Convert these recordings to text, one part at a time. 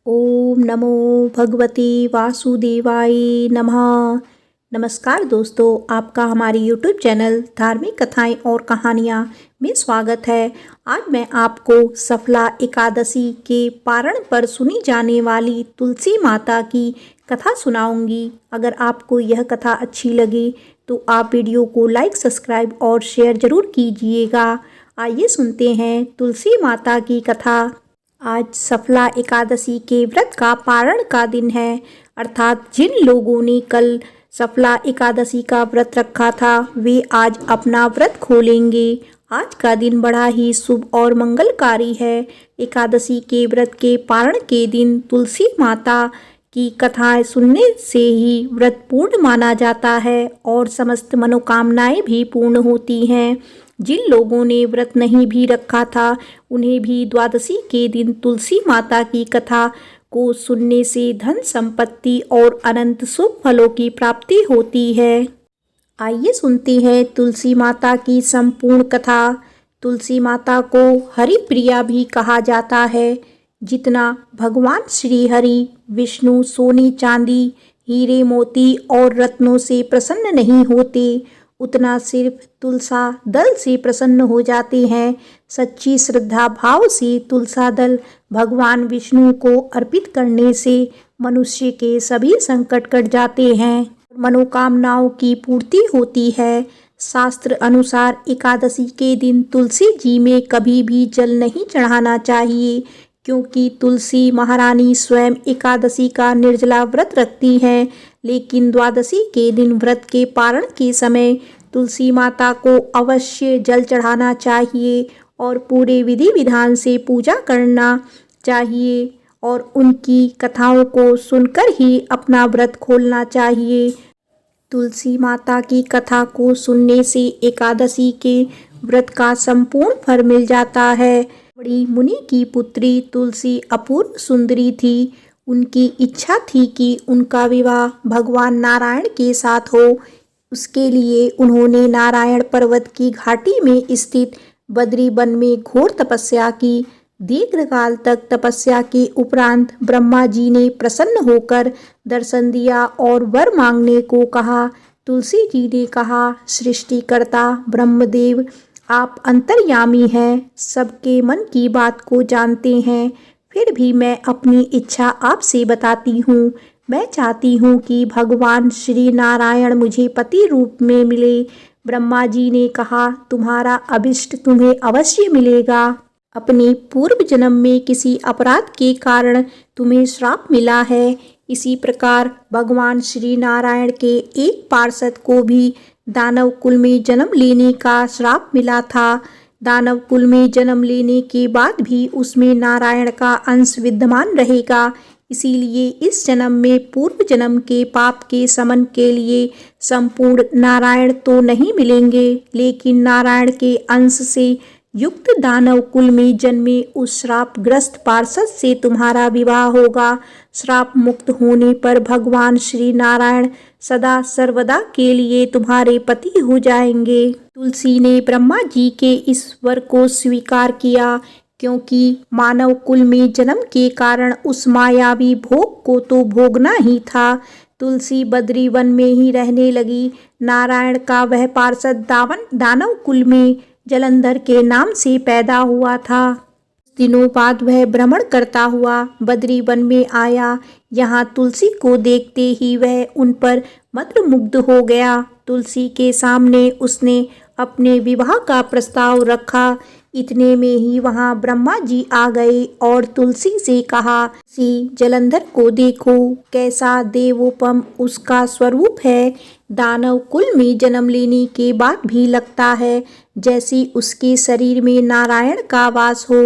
ओम नमो भगवते वासुदेवाय नमः। नमस्कार दोस्तों, आपका हमारे YouTube चैनल धार्मिक कथाएं और कहानियां में स्वागत है। आज मैं आपको सफला एकादशी के पारण पर सुनी जाने वाली तुलसी माता की कथा सुनाऊंगी। अगर आपको यह कथा अच्छी लगे तो आप वीडियो को लाइक, सब्सक्राइब और शेयर जरूर कीजिएगा। आइए सुनते हैं तुलसी माता की कथा। आज सफला एकादशी के व्रत का पारण का दिन है, अर्थात जिन लोगों ने कल सफला एकादशी का व्रत रखा था वे आज अपना व्रत खोलेंगे। आज का दिन बड़ा ही शुभ और मंगलकारी है। एकादशी के व्रत के पारण के दिन तुलसी माता की कथाएं सुनने से ही व्रत पूर्ण माना जाता है और समस्त मनोकामनाएं भी पूर्ण होती हैं। जिन लोगों ने व्रत नहीं भी रखा था उन्हें भी द्वादशी के दिन तुलसी माता की कथा को सुनने से धन संपत्ति और अनंत शुभ फलों की प्राप्ति होती है। आइए सुनते हैं तुलसी माता की संपूर्ण कथा। तुलसी माता को हरिप्रिया भी कहा जाता है। जितना भगवान श्री हरि विष्णु सोने चांदी हीरे मोती और रत्नों से प्रसन्न नहीं होते, उतना सिर्फ तुलसा दल से प्रसन्न हो जाते हैं। सच्ची श्रद्धा भाव से तुलसा दल भगवान विष्णु को अर्पित करने से मनुष्य के सभी संकट कट जाते हैं, मनोकामनाओं की पूर्ति होती है। शास्त्र अनुसार एकादशी के दिन तुलसी जी में कभी भी जल नहीं चढ़ाना चाहिए, क्योंकि तुलसी महारानी स्वयं एकादशी का निर्जला व्रत रखती हैं। लेकिन द्वादशी के दिन व्रत के पारण के समय तुलसी माता को अवश्य जल चढ़ाना चाहिए और पूरे विधि विधान से पूजा करना चाहिए और उनकी कथाओं को सुनकर ही अपना व्रत खोलना चाहिए। तुलसी माता की कथा को सुनने से एकादशी के व्रत का संपूर्ण फल मिल जाता है। बड़ी मुनि की पुत्री तुलसी अपूर्व सुंदरी थी। उनकी इच्छा थी कि उनका विवाह भगवान नारायण के साथ हो। उसके लिए उन्होंने नारायण पर्वत की घाटी में स्थित बद्री वन में घोर तपस्या की। दीर्घकाल तक तपस्या के उपरांत ब्रह्मा जी ने प्रसन्न होकर दर्शन दिया और वर मांगने को कहा। तुलसी जी ने कहा, सृष्टिकर्ता ब्रह्मदेव, आप अंतर्यामी हैं, सबके मन की बात को जानते हैं। फिर भी मैं अपनी इच्छा आपसे बताती हूँ। मैं चाहती हूँ कि भगवान श्री नारायण मुझे पति रूप में मिले। ब्रह्मा जी ने कहा, तुम्हारा अभिष्ट तुम्हें अवश्य मिलेगा। अपने पूर्व जन्म में किसी अपराध के कारण तुम्हें श्राप मिला है। इसी प्रकार भगवान श्री नारायण के एक पार्षद को भी दानव कुल में जन्म लेने का श्राप मिला था। दानव कुल में जन्म लेने के बाद भी उसमें नारायण का अंश विद्यमान रहेगा। इसीलिए इस जन्म में पूर्व जन्म के पाप के शमन के लिए संपूर्ण नारायण तो नहीं मिलेंगे, लेकिन नारायण के अंश से युक्त दानव कुल में जन्मे उस श्रापग्रस्त पार्षद से तुम्हारा विवाह होगा। श्राप मुक्त होने पर भगवान श्री नारायण सदा सर्वदा के लिए तुम्हारे पति हो जाएंगे। तुलसी ने ब्रह्मा जी के इस वर को स्वीकार किया, क्योंकि मानव कुल में जन्म के कारण उस मायावी भोग को तो भोगना ही था। तुलसी बद्री वन में ही रहने लगी। नारायण का वह पार्षद दानव कुल में जलंधर के नाम से पैदा हुआ था। दिनों बाद वह भ्रमण करता हुआ बद्री वन में आया। यहाँ तुलसी को देखते ही वह उन पर मंत्रमुग्ध हो गया। तुलसी के सामने उसने अपने विवाह का प्रस्ताव रखा। इतने में ही वहाँ ब्रह्मा जी आ गए और तुलसी से कहा, सी जलंधर को देखो, कैसा देवोपम उसका स्वरूप है। दानव कुल में जन्म लेने के बाद भी लगता है जैसे उसके शरीर में नारायण का वास हो।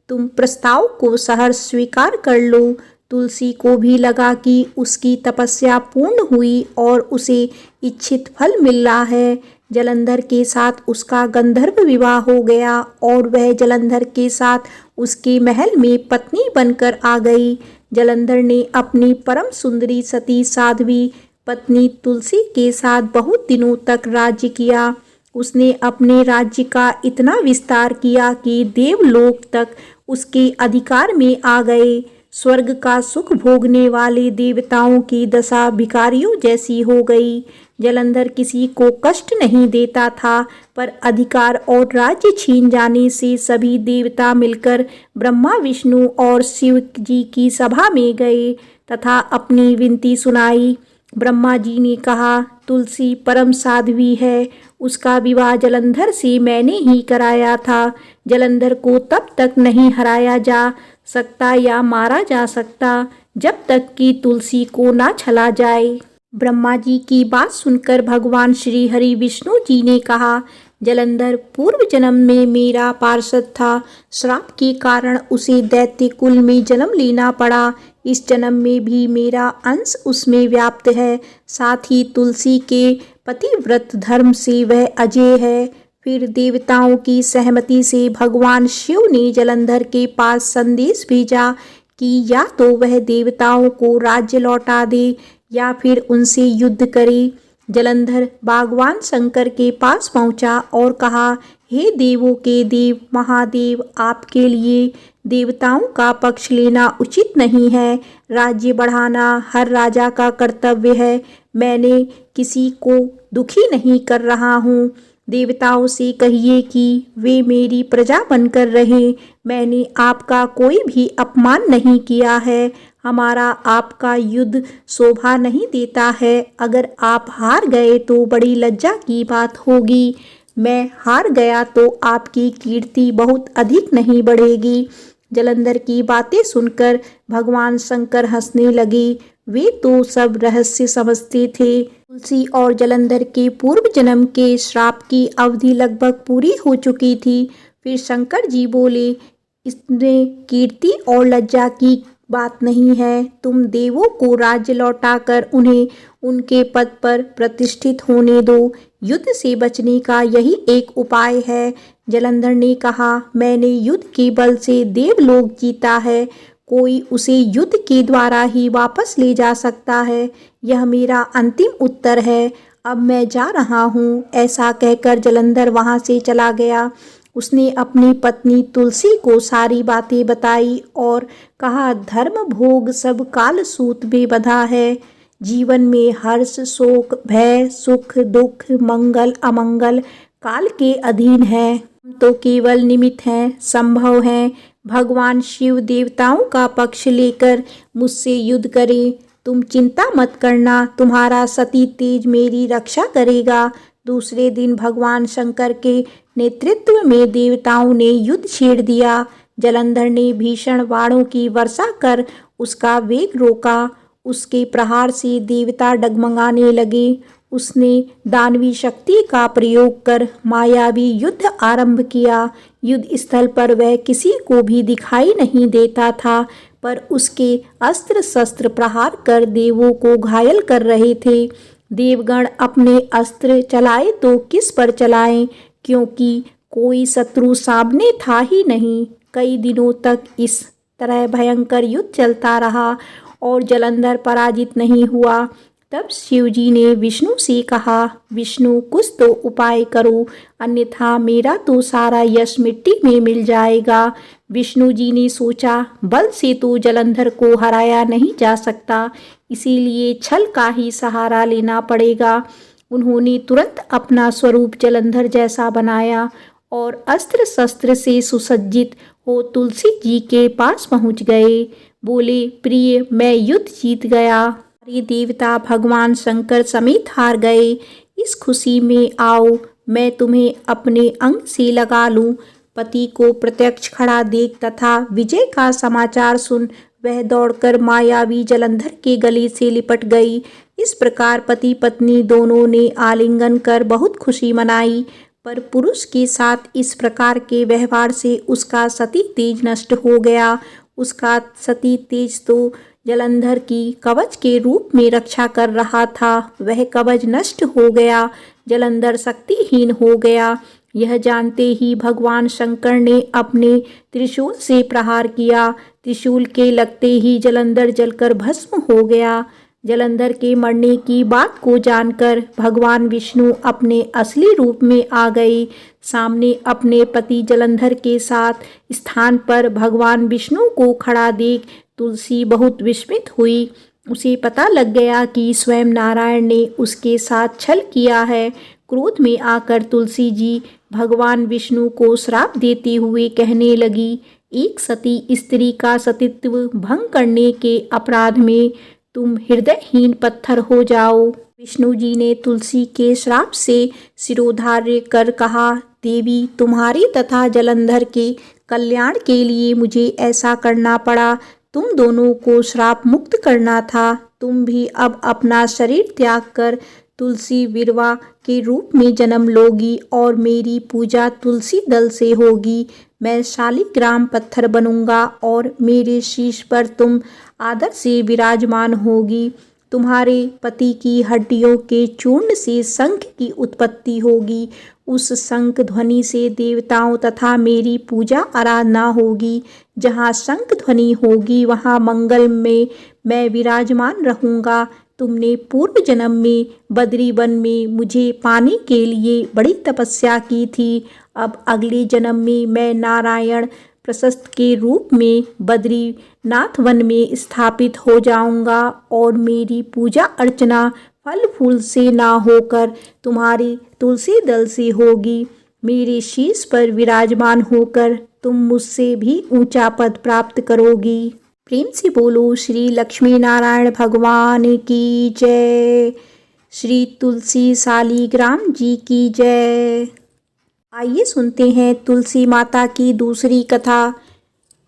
तुम प्रस्ताव को सहर्ष स्वीकार कर लो। तुलसी को भी लगा कि उसकी तपस्या पूर्ण हुई और उसे इच्छित फल मिल रहा है। जलंधर के साथ उसका गंधर्व विवाह हो गया और वह जलंधर के साथ उसके महल में पत्नी बनकर आ गई। जलंधर ने अपनी परम सुंदरी सती साध्वी पत्नी तुलसी के साथ बहुत दिनों तक राज्य किया। उसने अपने राज्य का इतना विस्तार किया कि देवलोक तक उसके अधिकार में आ गए। स्वर्ग का सुख भोगने वाले देवताओं की दशा भिखारियों जैसी हो गई। जलंधर किसी को कष्ट नहीं देता था, पर अधिकार और राज्य छीन जाने से सभी देवता मिलकर ब्रह्मा, विष्णु और शिव जी की सभा में गए तथा अपनी विनती सुनाई। ब्रह्मा जी ने कहा, तुलसी परम साध्वी है, उसका विवाह जलंधर से मैंने ही कराया था। जलंधर को तब तक नहीं हराया जा सकता या मारा जा सकता जब तक कि तुलसी को ना छला जाए। ब्रह्मा जी की बात सुनकर भगवान श्री हरि विष्णु जी ने कहा, जलंधर पूर्व जन्म में मेरा पार्षद था। श्राप के कारण उसे दैत्य कुल में जन्म लेना पड़ा। इस जन्म में भी मेरा अंश उसमें व्याप्त है। साथ ही तुलसी के पतिव्रत धर्म से वह अजय है। फिर देवताओं की सहमति से भगवान शिव ने जलंधर के पास संदेश भेजा कि या तो वह देवताओं को राज्य लौटा दे या फिर उनसे युद्ध करे। जलंधर भगवान शंकर के पास पहुंचा और कहा, हे देवों के देव महादेव, आपके लिए देवताओं का पक्ष लेना उचित नहीं है। राज्य बढ़ाना हर राजा का कर्तव्य है। मैंने किसी को दुखी नहीं कर रहा हूँ। देवताओं से कहिए कि वे मेरी प्रजा बनकर रहें। मैंने आपका कोई भी अपमान नहीं किया है। हमारा आपका युद्ध शोभा नहीं देता है। अगर आप हार गए तो बड़ी लज्जा की बात होगी। मैं हार गया तो आपकी कीर्ति बहुत अधिक नहीं बढ़ेगी। जलंधर की बातें सुनकर भगवान शंकर हंसने लगे। वे तो सब रहस्य समझते थे। तुलसी और जलंधर के पूर्व जन्म के श्राप की अवधि लगभग पूरी हो चुकी थी। फिर शंकर जी बोले, इसमें कीर्ति और लज्जा की बात नहीं है। तुम देवों को राज्य लौटाकर उन्हें उनके पद पर प्रतिष्ठित होने दो। युद्ध से बचने का यही एक उपाय है। जलंधर ने कहा, मैंने युद्ध के बल से देवलोक जीता है। कोई उसे युद्ध के द्वारा ही वापस ले जा सकता है। यह मेरा अंतिम उत्तर है। अब मैं जा रहा हूँ। ऐसा कहकर जलंधर वहाँ से चला गया। उसने अपनी पत्नी तुलसी को सारी बातें बताई और कहा, धर्म भोग सब काल सूत में बंधा है। जीवन में हर्ष, शोक, भय, सुख, दुख, मंगल, अमंगल काल के अधीन है। हम तो केवल निमित्त हैं, संभव हैं। भगवान शिव देवताओं का पक्ष लेकर मुझसे युद्ध करें। तुम चिंता मत करना, तुम्हारा सती तेज मेरी रक्षा करेगा। दूसरे दिन भगवान शंकर के नेतृत्व में देवताओं ने युद्ध छेड़ दिया। जलंधर ने भीषण बाणों की वर्षा कर उसका वेग रोका। उसके प्रहार से देवता डगमगाने लगे। उसने दानवी शक्ति का प्रयोग कर मायावी युद्ध आरंभ किया। युद्ध स्थल पर वह किसी को भी दिखाई नहीं देता था, पर उसके अस्त्र शस्त्र प्रहार कर देवों को घायल कर रहे थे। देवगण अपने अस्त्र चलाए तो किस पर चलाएं, क्योंकि कोई शत्रु सामने था ही नहीं। कई दिनों तक इस तरह भयंकर युद्ध चलता रहा और जलंधर पराजित नहीं हुआ। तब शिवजी ने विष्णु से कहा, विष्णु कुछ तो उपाय करो, अन्यथा मेरा तो सारा यश मिट्टी में मिल जाएगा। विष्णु जी ने सोचा, बल से तो जलंधर को हराया नहीं जा सकता, इसीलिए छल का ही सहारा लेना पड़ेगा। उन्होंने तुरंत अपना स्वरूप जलंधर जैसा बनाया और अस्त्र शस्त्र से सुसज्जित हो तुलसी जी के पास पहुंच गए। बोले, प्रिय, मैं युद्ध जीत गया। सारे देवता भगवान शंकर समेत हार गए। इस खुशी में आओ, मैं तुम्हें अपने अंग से लगा लूं। पति को प्रत्यक्ष खड़ा देख तथा विजय का समाचार सुन वह दौड़कर मायावी जलंधर के गले से लिपट गई। इस प्रकार पति पत्नी दोनों ने आलिंगन कर बहुत खुशी मनाई। पर पुरुष के साथ इस प्रकार के व्यवहार से उसका सती तेज नष्ट हो गया। उसका सती तेज तो जलंधर की कवच के रूप में रक्षा कर रहा था। वह कवच नष्ट हो गया। जलंधर शक्तिहीन हो गया। यह जानते ही भगवान शंकर ने अपने त्रिशूल से प्रहार किया। त्रिशूल के लगते ही जलंधर जलकर भस्म हो गया। जलंधर के मरने की बात को जानकर भगवान विष्णु अपने असली रूप में आ गए। सामने अपने पति जलंधर के साथ स्थान पर भगवान विष्णु को खड़ा देख तुलसी बहुत विस्मित हुई। उसे पता लग गया कि स्वयं नारायण ने उसके साथ छल किया है। क्रोध में आकर तुलसी जी भगवान विष्णु को श्राप देते हुए कहने लगी, एक सती स्त्री का सतीत्व भंग करने के अपराध में तुम हृदयहीन पत्थर हो जाओ। विष्णु जी ने तुलसी के श्राप से सिरोधार्य कर कहा, देवी, तुम्हारी तथा जलंधर के कल्याण के लिए मुझे ऐसा करना पड़ा। तुम दोनों को श्राप मुक्त करना था। तुम भी अब अपना शरीर त्याग कर तुलसी विरवा के रूप में जन्म लोगी और मेरी पूजा तुलसी दल से होगी। मैं शालिग्राम पत्थर बनूंगा और मेरे शीश पर तुम आदर से विराजमान होगी। तुम्हारे पति की हड्डियों के चूर्ण से शंख की उत्पत्ति होगी। उस शंख ध्वनि से देवताओं तथा मेरी पूजा आराधना होगी। जहाँ शंख ध्वनि होगी वहाँ मंगल में मैं विराजमान रहूँगा। तुमने पूर्व जन्म में बद्री वन में मुझे पाने के लिए बड़ी तपस्या की थी। अब अगले जन्म में मैं नारायण प्रशस्त के रूप में बद्रीनाथ वन में स्थापित हो जाऊंगा और मेरी पूजा अर्चना फल फूल से ना होकर तुम्हारी तुलसी दल से होगी। मेरे शीश पर विराजमान होकर तुम मुझसे भी ऊंचा पद प्राप्त करोगी। प्रेम से बोलो श्री लक्ष्मी नारायण भगवान की जय। श्री तुलसी शालिग्राम जी की जय। आइए सुनते हैं तुलसी माता की दूसरी कथा।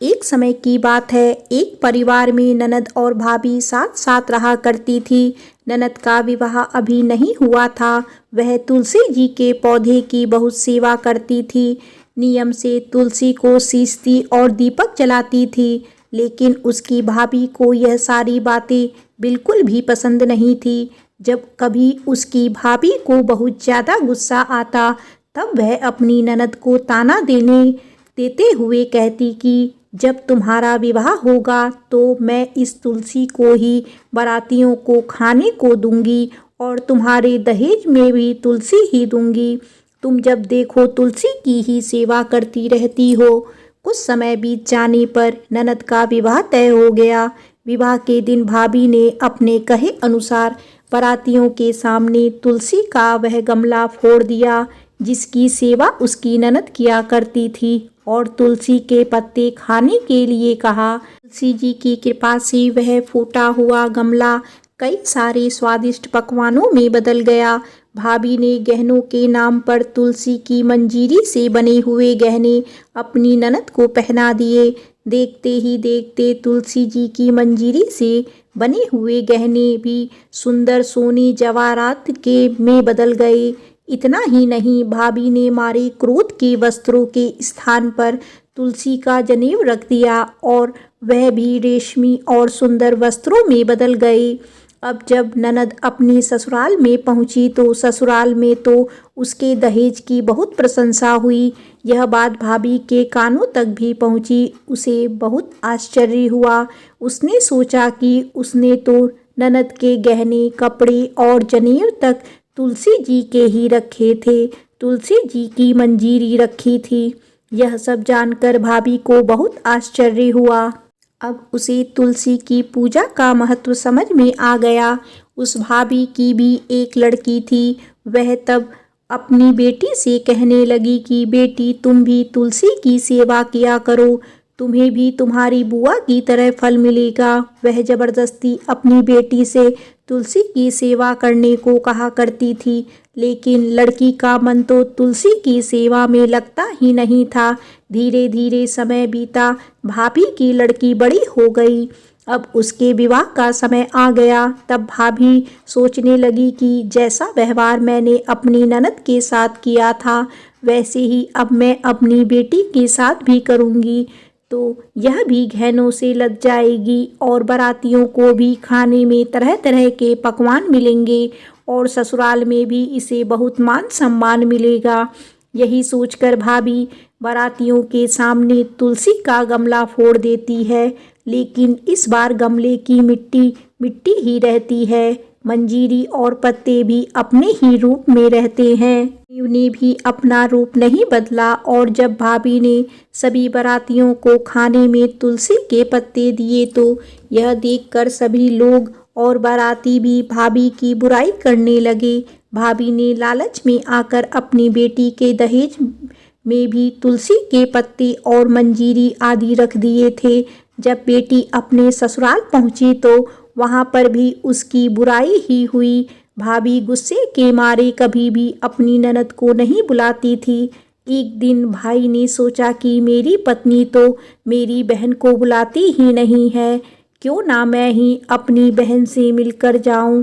एक समय की बात है, एक परिवार में ननद और भाभी साथ साथ रहा करती थी। ननद का विवाह अभी नहीं हुआ था। वह तुलसी जी के पौधे की बहुत सेवा करती थी। नियम से तुलसी को सींचती और दीपक जलाती थी। लेकिन उसकी भाभी को यह सारी बातें बिल्कुल भी पसंद नहीं थी। जब कभी उसकी भाभी को बहुत ज़्यादा गुस्सा आता तब वह अपनी ननद को ताना देते हुए कहती कि जब तुम्हारा विवाह होगा तो मैं इस तुलसी को ही बारातियों को खाने को दूंगी और तुम्हारे दहेज में भी तुलसी ही दूंगी। तुम जब देखो तुलसी की ही सेवा करती रहती हो। कुछ समय बीत जाने पर ननद का विवाह तय हो गया। विवाह के दिन भाभी ने अपने कहे अनुसार बारातियों के सामने तुलसी का वह गमला फोड़ दिया जिसकी सेवा उसकी ननद किया करती थी और तुलसी के पत्ते खाने के लिए कहा। तुलसी जी की कृपा से वह फूटा हुआ गमला कई सारे स्वादिष्ट पकवानों में बदल गया। भाभी ने गहनों के नाम पर तुलसी की मंजीरी से बने हुए गहने अपनी ननद को पहना दिए। देखते ही देखते तुलसी जी की मंजीरी से बने हुए गहने भी सुंदर सोने जवाहरात के में बदल गए। इतना ही नहीं, भाभी ने मारे क्रोध के वस्त्रों के स्थान पर तुलसी का जनेऊ रख दिया और वह भी रेशमी और सुंदर वस्त्रों में बदल गए। अब जब ननद अपनी ससुराल में पहुंची तो ससुराल में तो उसके दहेज की बहुत प्रशंसा हुई। यह बात भाभी के कानों तक भी पहुंची। उसे बहुत आश्चर्य हुआ। उसने सोचा कि उसने तो ननद के गहने, कपड़े और जनेऊ तक तुलसी जी के ही रखे थे, तुलसी जी की मंजीरी रखी थी। यह सब जानकर भाभी को बहुत आश्चर्य हुआ। अब उसे तुलसी की पूजा का महत्व समझ में आ गया। उस भाभी की भी एक लड़की थी। वह तब अपनी बेटी से कहने लगी कि बेटी, तुम भी तुलसी की सेवा किया करो, तुम्हें भी तुम्हारी बुआ की तरह फल मिलेगा। वह जबरदस्ती अपनी बेटी से तुलसी की सेवा करने को कहा करती थी, लेकिन लड़की का मन तो तुलसी की सेवा में लगता ही नहीं था। धीरे धीरे समय बीता। भाभी की लड़की बड़ी हो गई। अब उसके विवाह का समय आ गया। तब भाभी सोचने लगी कि जैसा व्यवहार मैंने अपनी ननद के साथ किया था वैसे ही अब मैं अपनी बेटी के साथ भी करूँगी, तो यह भी गहनों से लद जाएगी और बारातियों को भी खाने में तरह तरह के पकवान मिलेंगे और ससुराल में भी इसे बहुत मान सम्मान मिलेगा। यही सोचकर भाभी बारातियों के सामने तुलसी का गमला फोड़ देती है, लेकिन इस बार गमले की मिट्टी मिट्टी ही रहती है। मंजीरी और पत्ते भी अपने ही रूप में रहते हैं। ने भी अपना रूप नहीं बदला और जब भाभी ने सभी बारातियों को खाने में तुलसी के पत्ते दिए तो यह देखकर सभी लोग और बाराती भी भाभी की बुराई करने लगे। भाभी ने लालच में आकर अपनी बेटी के दहेज में भी तुलसी के पत्ते और मंजीरी आदि रख दिए थे। जब बेटी अपने ससुराल पहुंची तो वहां पर भी उसकी बुराई ही हुई। भाभी गुस्से के मारे कभी भी अपनी ननद को नहीं बुलाती थी। एक दिन भाई ने सोचा कि मेरी पत्नी तो मेरी बहन को बुलाती ही नहीं है, क्यों ना मैं ही अपनी बहन से मिलकर जाऊं।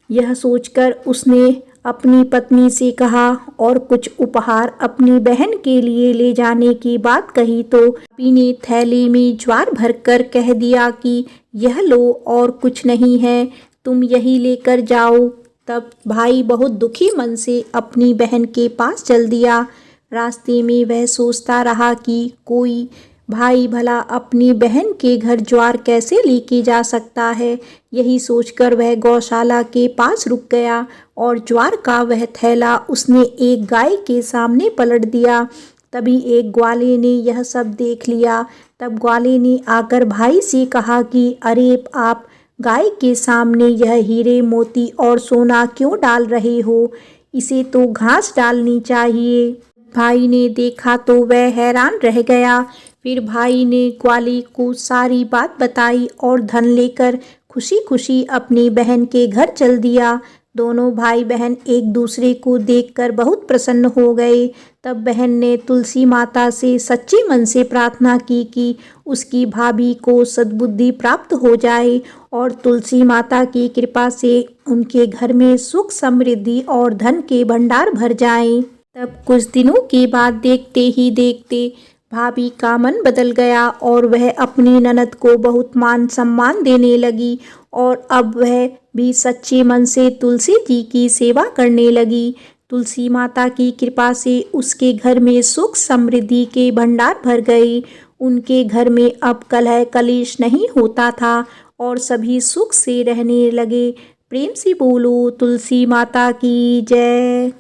यह सोचकर उसने अपनी पत्नी से कहा और कुछ उपहार अपनी बहन के लिए ले जाने की बात कही तो भाभी ने थैले में ज्वार भरकर कह दिया कि यह लो और कुछ नहीं है, तुम यही लेकर जाओ। तब भाई बहुत दुखी मन से अपनी बहन के पास चल दिया। रास्ते में वह सोचता रहा कि कोई भाई भला अपनी बहन के घर ज्वार कैसे लेके जा सकता है। यही सोचकर वह गौशाला के पास रुक गया और ज्वार का वह थैला उसने एक गाय के सामने पलट दिया। तभी एक ग्वाले ने यह सब देख लिया। तब ग्वाले ने आकर भाई से कहा कि अरे आप गाय के सामने यह हीरे मोती और सोना क्यों डाल रहे हो, इसे तो घास डालनी चाहिए। भाई ने देखा तो वह हैरान रह गया। फिर भाई ने ग्वाले को सारी बात बताई और धन लेकर खुशी खुशी अपनी बहन के घर चल दिया। दोनों भाई बहन एक दूसरे को देखकर बहुत प्रसन्न हो गए। तब बहन ने तुलसी माता से सच्चे मन से प्रार्थना की कि उसकी भाभी को सद्बुद्धि प्राप्त हो जाए और तुलसी माता की कृपा से उनके घर में सुख समृद्धि और धन के भंडार भर जाएं। तब कुछ दिनों के बाद देखते ही देखते भाभी का मन बदल गया और वह अपनी ननद को बहुत मान सम्मान देने लगी और अब वह भी सच्चे मन से तुलसी जी की सेवा करने लगी। तुलसी माता की कृपा से उसके घर में सुख समृद्धि के भंडार भर गए। उनके घर में अब कलह कलेश नहीं होता था और सभी सुख से रहने लगे। प्रेम से बोलो तुलसी माता की जय।